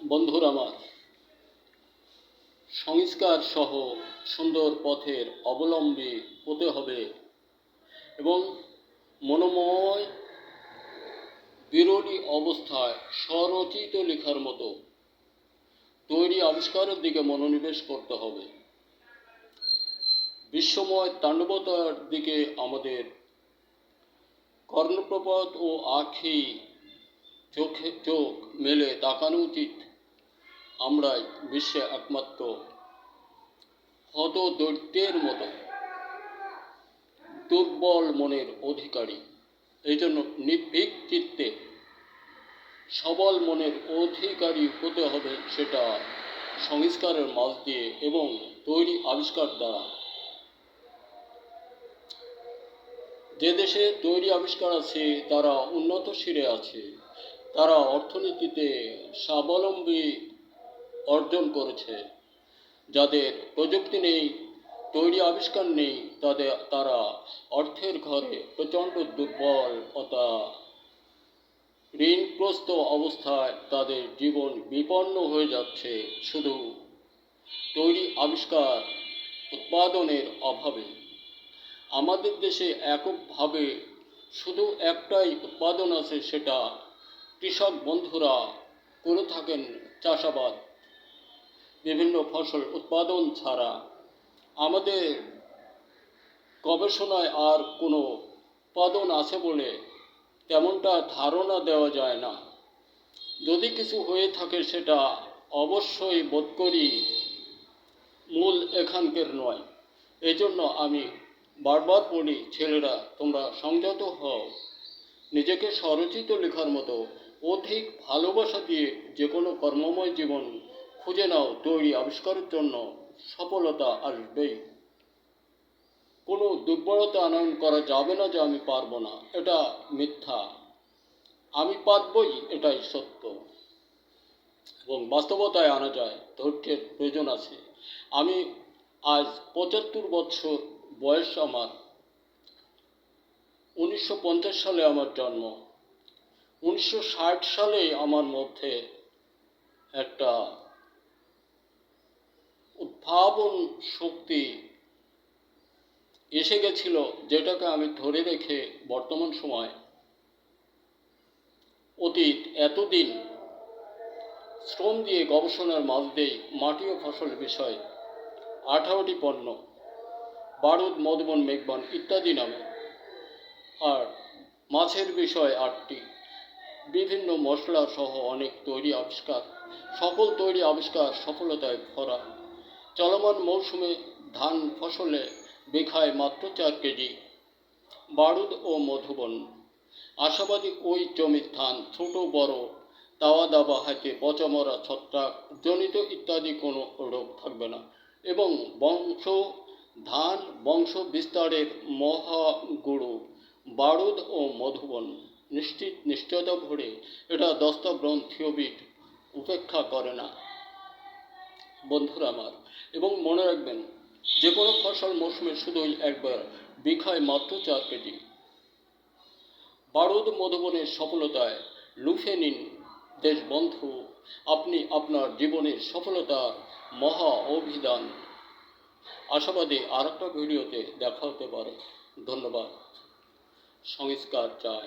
বন্ধুরা আমার, সংস্কার সহ সুন্দর পথের অবলম্বী হতে হবে এবং মনোময় বিরোধী অবস্থায় স্বরচিত লেখার মতো তৈরি আবিষ্কারের দিকে মনোনিবেশ করতে হবে। বিশ্বময় তাণ্ডবতার দিকে আমাদের কর্ণপ্রপাত ও আখি চোখ মেলে তাকানো উচিত। আমরাই বিশ্বে একমাত্র হতদৈত্যের মতো দুর্বল মনের অধিকারী। এই জন্য নির্ভীক চিত্তে সবল মনের অধিকারী হতে হবে, সেটা সংস্কারের মাঝ দিয়ে এবং তৈরি আবিষ্কার দ্বারা। যে দেশে তৈরি আবিষ্কার আছে তারা উন্নত শিরে আছে, তারা অর্থনীতিতে স্বাবলম্বী অর্জন করেছে। যাদের প্রযুক্তি নেই, তৈরি আবিষ্কার নেই, তারা অর্থের ঘরে প্রচণ্ড দুর্বলতা, ঋণগ্রস্ত অবস্থায় তাদের জীবন বিপন্ন হয়ে যাচ্ছে শুধু তৈরি আবিষ্কার উৎপাদনের অভাবে। আমাদের দেশে এককভাবে শুধু একটাই উৎপাদন আছে, সেটা কৃষক বন্ধুরা করে থাকেন চাষাবাদ। বিভিন্ন ফসল উৎপাদন ছাড়া আমাদের গবেষণায় আর কোনো উৎপাদন আছে বলে তেমনটা ধারণা দেওয়া যায় না। যদি কিছু হয়ে থাকে সেটা অবশ্যই বোধ করি মূল এখানকার নয়। এই জন্য আমি বারবার বলি, ছেলেরা তোমরা সংযত হও, নিজেকে স্বরচিত লেখার মতো অধিক ভালোবাসা দিয়ে যে কোনো কর্মময় জীবন খুঁজে নাও। তৈরি আবিষ্কারের জন্য সফলতা আসবেই। কোনো দুর্বলতা আনয়ন করা যাবে না যে আমি পারবো না, এটা মিথ্যা। আমি পারবই, এটাই সত্য এবং বাস্তবতায় আনা যায়। ধৈর্যের প্রয়োজন আছে। আমি আজ ৭৫ বছর বয়স আমার। ১৯৫০ সালে আমার জন্ম। ১৯৬০ সালে আমার মধ্যে একটা উদ্ভাবন শক্তি এসে গেছিল, যেটাকে আমি ধরে রেখে বর্তমান সময় অতীত এতদিন শ্রম দিয়ে গবেষণার মাঝ দিয়ে মাটি ও ফসল বিষয়ে 18টি পণ্য, বারুদ, মধুবন, মেঘবন ইত্যাদি নামে, আর মাছের বিষয় 8টি, বিভিন্ন মশলা সহ অনেক তৈরি আবিষ্কার। সকল তৈরি আবিষ্কার সফলতায় ভরা। চলমান মৌসুমে ধান ফসলে বিঘায় মাত্র 4 কেজি বারুদ ও মধুবন। আশাবাদী ওই জমির ধান ছোট বড়, দাওয়া দাবা হাতে, পচামরা, ছত্রাক জনিত ইত্যাদি কোনো রোগ থাকবে না এবং ধান বংশ বিস্তারের মহাগুরু বারুদ ও মধুবন নিশ্চয়তা ভরে এটা দস্তা গ্রন্থিওবিদ উপেক্ষা করে না বন্ধুরা আমার। এবং মনে রাখবেন, যে কোনো ফসল মৌসুমে শুধুই একবার বিঘায় মাত্র 4 কেজি বারুদ মধুবনের সফলতায় লুফে নিন দেশবন্ধু আপনি আপনার জীবনের সফলতার মহা অভিধান। আশাবাদী আর একটা ভিডিওতে দেখা হতে পারে। ধন্যবাদ। সংস্কার চাই।